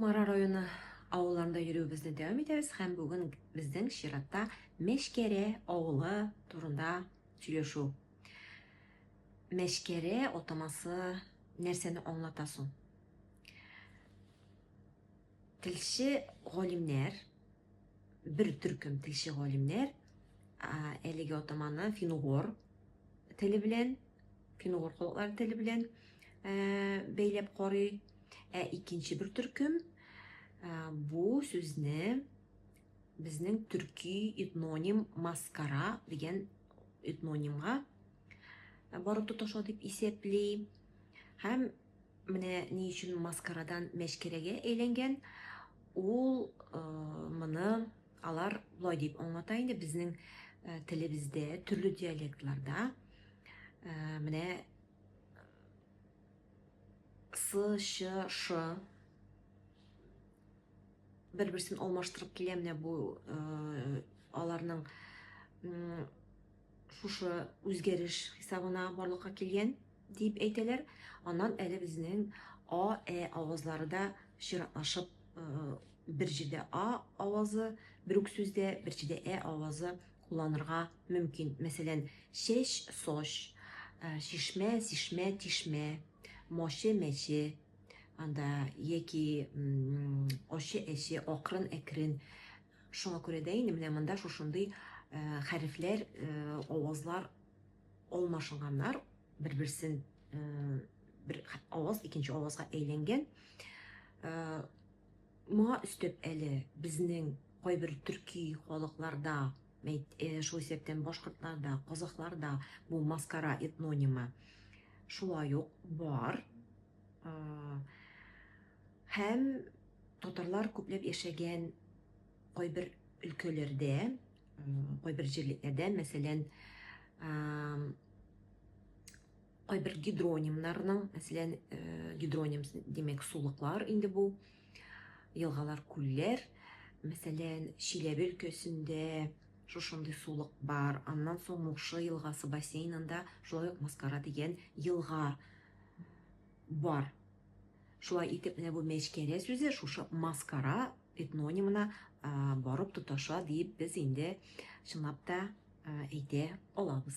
Мара районы авылларында йөрүебезне дәвам итәбез һәм бүген безнең чиратта Мәшкәрә авылы турында сөйләшү. Мәшкәрә атамасы нәрсәне аңлата соң? Телче галимнәр, бер төркем телче галимнәр, әлеге атаманы фин-угыр теле белән, фин-угыр халыклары теле белән бәйләп карый. Икенче бер төркем бу сүзне безнең төрки этноним маскара дигән этнонимга барып тоташа дип исәпли. Һәм менә ни өчен маскарадан мәшкәрәгә әйләнгән, ул моны алар болай дип аңлата инде безнең телебездә, төрле диалектларда менә с, ш, ш бер-берсен алмаштырып килә, менә бу аларның шушы үзгәреш хисабына барлыкка килгән дип әйтәләр. Аннан әле безнең а, авазлары да чиратлашып, бер җирдә а авазы, бер үк сүздә бер җирдә авазы кулланырга мөмкин. Мәсәлән, чәч, соч, шишмә, сишмә, тишмә, моше, мәче, анда яки ачы, әче, акрын, әкрен. Шуңа күрә дә инде менә монда шушындый хәрефләр, авазлар алмашынганнар, бер-берсен бер аваз икенче авазга әйләнгән. Моңа өстәп әле безнең кайбер төрки халыкларда, шул исәптән башкортларда, казакларда бу маскара этнонимы шулай ук бар. Һәм татарлар күпләп яшәгән кайбер өлкәләрдә, кайбер җирлекләрдә, мәсәлән, кайбер гидронимнарның, мәсәлән, гидроним димәк сулыклар инде бу, елгалар, күлләр, мәсәлән, Чиләбе өлкәсендә шушындый сулык бар. Аннан соң Мукшы елгасы бассейнында шулай ук Маскара дигән елга бар. Шулай итеп менә бу Мәшкәрә сүзе шушы Маскара этнонимына барып тоташа дип без инде чынлап та әйтә алабыз.